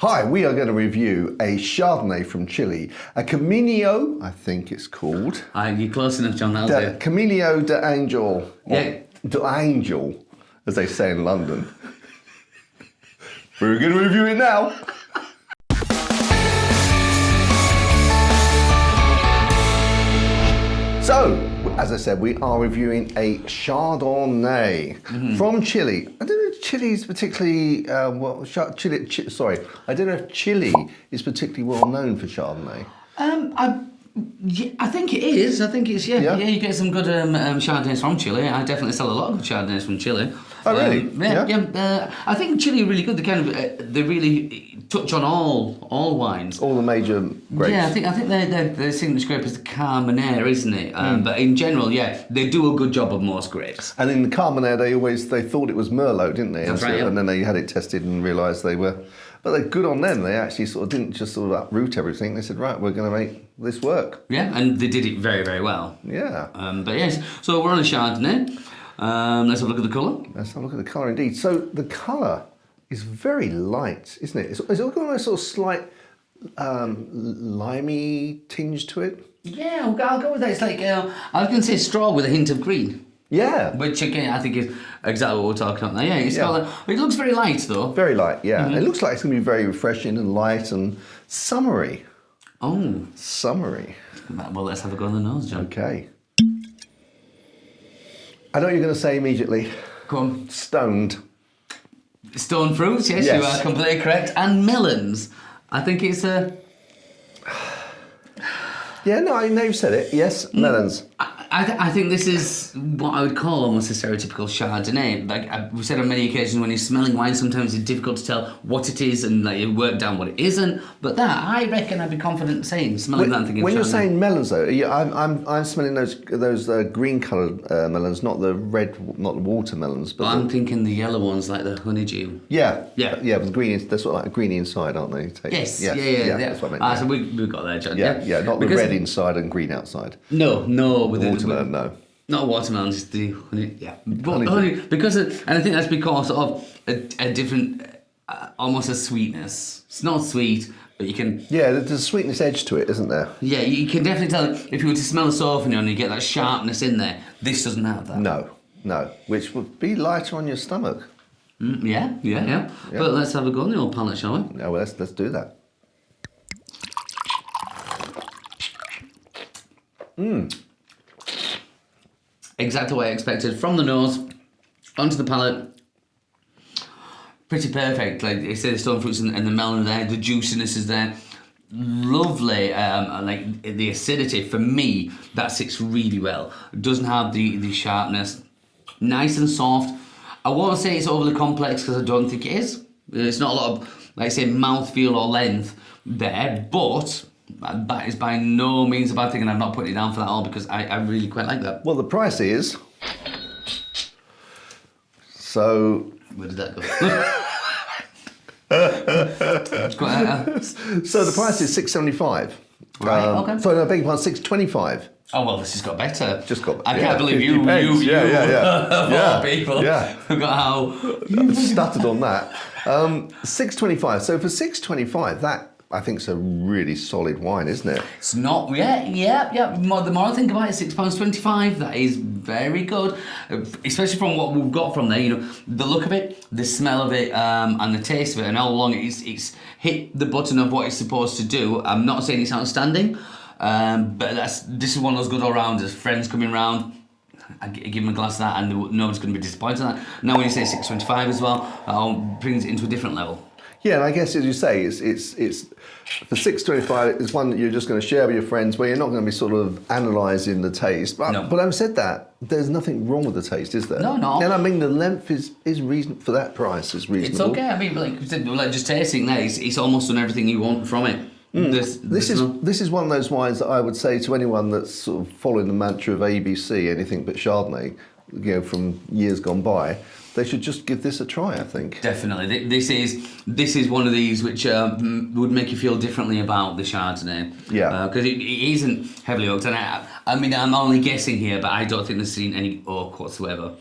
Hi, we are going to review a Chardonnay from Chile, a Camino, I think it's called. You're close enough, John. That'll do. Camino de Angel. Yeah. De Angel, as they say in London. We're going to review it now. So, as I said, we are reviewing a Chardonnay from Chile. I don't know if Chile is particularly Chile. I don't know if Chile is particularly well known for Chardonnay. I think it is. I think it's yeah. You get some good Chardonnays from Chile. I definitely sell a lot of good Chardonnays from Chile. Oh really? I think Chile are really good. They really touch on all wines. All the major grapes. Yeah, I think their signature grape is the Carmenere, isn't it? But in general, yeah, they do a good job of most grapes. And in the Carmenere, they thought it was Merlot, didn't they? That's right. And then they had it tested and realised they were. But they're good on them. They actually sort of didn't just sort of uproot everything. They said, right, we're going to make this work. Yeah, and they did it very, very well. Yeah. But yes, so we're on a Chardonnay. Let's have a look at the colour. Let's have a look at the colour indeed. So the colour is very light, isn't it? It's got a sort of slight limey tinge to it. Yeah, I'll go with that. It's like, I was going to say straw with a hint of green. Yeah. Which again, I think is exactly what we're talking about now. Yeah, it looks very light though. Very light, yeah. Mm-hmm. It looks like it's going to be very refreshing and light and summery. Oh. Summery. Well, let's have a go on the nose, John. Okay. I know what you're going to say immediately. Go on. Stoned. Stone fruits, yes, you are completely correct. And melons. I think it's a... Yeah, no, I know you've said it. Yes, melons. I think this is what I would call almost a stereotypical Chardonnay. Like we've said on many occasions, when you're smelling wine, sometimes it's difficult to tell what it is and like you work down what it isn't. But that, I reckon I'd be confident saying, smelling that and thinking when Chardonnay. You're saying melons, though, I'm smelling those green-coloured melons, not the red, not the watermelons. But I'm thinking the yellow ones, like the honeydew. Yeah, with green. They're sort of like greeny inside, aren't they? Yes. That's what I meant. So we've got there, John. Yeah, not the red inside and green outside. No, with the watermelon, no. Not a watermelon, just the honey. Yeah, honey, and I think that's because of a different, almost a sweetness. It's not sweet, but you can. Yeah, there's a sweetness edge to it, isn't there? Yeah, you can definitely tell if you were to smell a Sauvignon and you get that sharpness in there. This doesn't have that. No, which would be lighter on your stomach. Yeah. But let's have a go on the old palate, shall we? Yeah, well, let's do that. Exactly what I expected. From the nose, onto the palate. Pretty perfect. Like I say, the stone fruits and the melon are there, the juiciness is there. Lovely, like the acidity, for me, that sits really well. It doesn't have the sharpness. Nice and soft. I won't say it's overly complex because I don't think it is. It's not a lot of, like I say, mouthfeel or length there, but that is by no means a bad thing, and I'm not putting it down for that at all because I really quite like that. Well, the price is... So... Where did that go? So the price is $6.75. Right, okay. Sorry, no, I beg your pardon, $6.25. Oh, well, this has got better. Just got better. I can't believe you of all people, have got how... I've stuttered on that. $6.25. So for $6.25, that... I think it's a really solid wine, isn't it? It's not, yeah. The more I think about it, £6.25, that is very good. Especially from what we've got from there, you know, the look of it, the smell of it, and the taste of it, and how long it's hit the button of what it's supposed to do. I'm not saying it's outstanding, but this is one of those good all-rounders. Friends coming round, I give them a glass of that, and nobody's going to be disappointed in that. Now when you say $6.25 as well, brings it into a different level. Yeah, and I guess as you say, it's for $6.25. It's one that you're just going to share with your friends, where you're not going to be sort of analysing the taste. But having said that, there's nothing wrong with the taste, is there? No. And I mean, the length is reasonable for that price. Is reasonable. It's okay. I mean, like just tasting that, it's almost done everything you want from it. This is one of those wines that I would say to anyone that's sort of following the mantra of ABC, anything but Chardonnay, you know, from years gone by. They should just give this a try, I think. Definitely. This is one of these which would make you feel differently about the Chardonnay. Yeah. Because it isn't heavily oaked. And I mean, I'm only guessing here, but I don't think there's seen any oak whatsoever.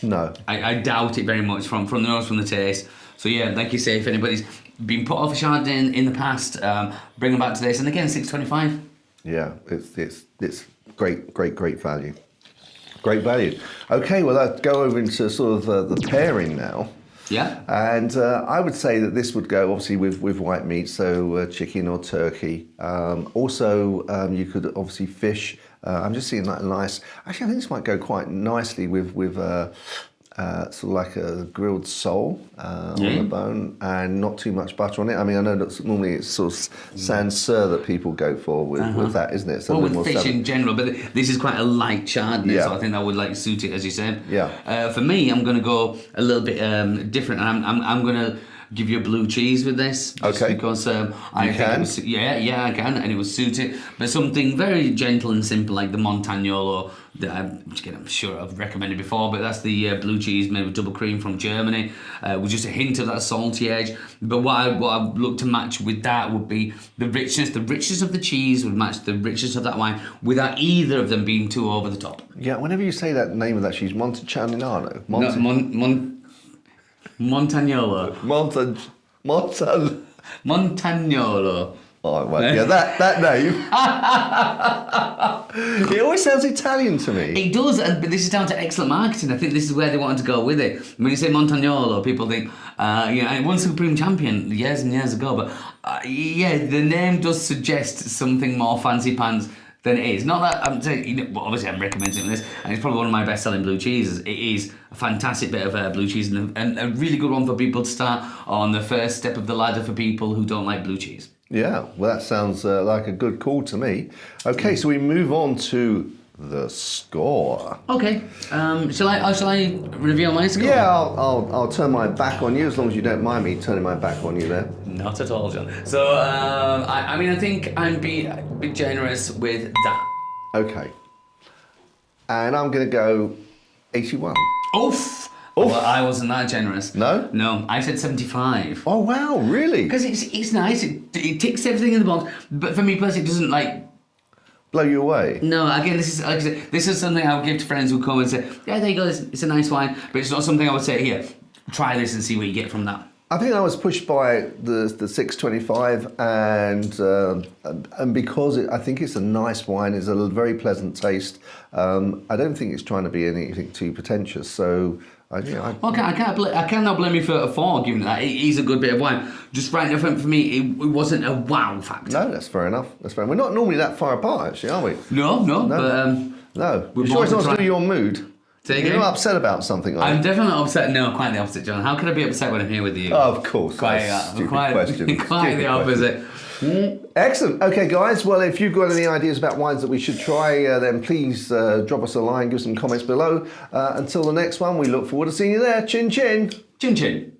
No. I doubt it very much from the nose, from the taste. So yeah, like you say, if anybody's been put off a Chardonnay in the past, bring them back to this, and again, $6.25. Yeah, it's great value. Great value. Okay, well, let's go over into sort of the pairing now. Yeah. And I would say that this would go obviously with white meat, so chicken or turkey. Also, you could obviously fish. I'm just seeing that nice. Actually, I think this might go quite nicely with sort of like a grilled sole on the bone, and not too much butter on it. I mean, I know that normally it's sort of sans serre that people go for with that, isn't it? So well, with fish in general, but this is quite a light Chardonnay, so I think that would like suit it, as you said. Yeah. For me, I'm going to go a little bit different, and I'm going to give you a blue cheese with this. Just okay. Because I think it was, yeah, I can, and it was suited. But something very gentle and simple, like the Montagnolo, that I'm sure I've recommended before, but that's the blue cheese made with double cream from Germany, with just a hint of that salty edge. But what I look to match with that would be the richness. The richness of the cheese would match the richness of that wine without either of them being too over the top. Yeah, whenever you say that name of that cheese, Montalcino. Montagnolo. Montagnolo. Oh, well, yeah, that name. It always sounds Italian to me. It does, but this is down to excellent marketing. I think this is where they wanted to go with it. When you say Montagnolo, people think, it won Supreme Champion years and years ago, but the name does suggest something more fancy pants than it is. Not that I'm saying, obviously I'm recommending this, and it's probably one of my best-selling blue cheeses. It is a fantastic bit of blue cheese, and a really good one for people to start on the first step of the ladder for people who don't like blue cheese. Yeah, well, that sounds like a good call to me. Okay, so we move on to the score. Okay, shall I reveal my score? Yeah, I'll turn my back on you as long as you don't mind me turning my back on you there. Not at all, John. So, I think I'm being generous with that. Okay. And I'm going to go 81. Oof! Well, I wasn't that generous. No? No, I said 75. Oh, wow, really? Because it's nice, it ticks everything in the box, but for me personally, it doesn't blow you away? No, again, this is like I said, this is something I would give to friends who come and say, yeah, there you go, it's a nice wine, but it's not something I would say, here, try this and see what you get from that. I think I was pushed by the 625, and because I think it's a nice wine, it's a very pleasant taste. I don't think it's trying to be anything too pretentious, so I cannot blame you for giving it that. It is a good bit of wine. Just right now, for me, it wasn't a wow factor. No, that's fair enough. We're not normally that far apart, actually, are we? No. But, no. You sure it's not to do your mood? You're not upset about something, are you? I'm definitely not upset. No, quite the opposite, John. How can I be upset when I'm here with you? Oh, of course. Quite the opposite. Excellent. Okay, guys. Well, if you've got any ideas about wines that we should try, then please drop us a line, give some comments below. Until the next one, we look forward to seeing you there. Chin chin. Chin chin.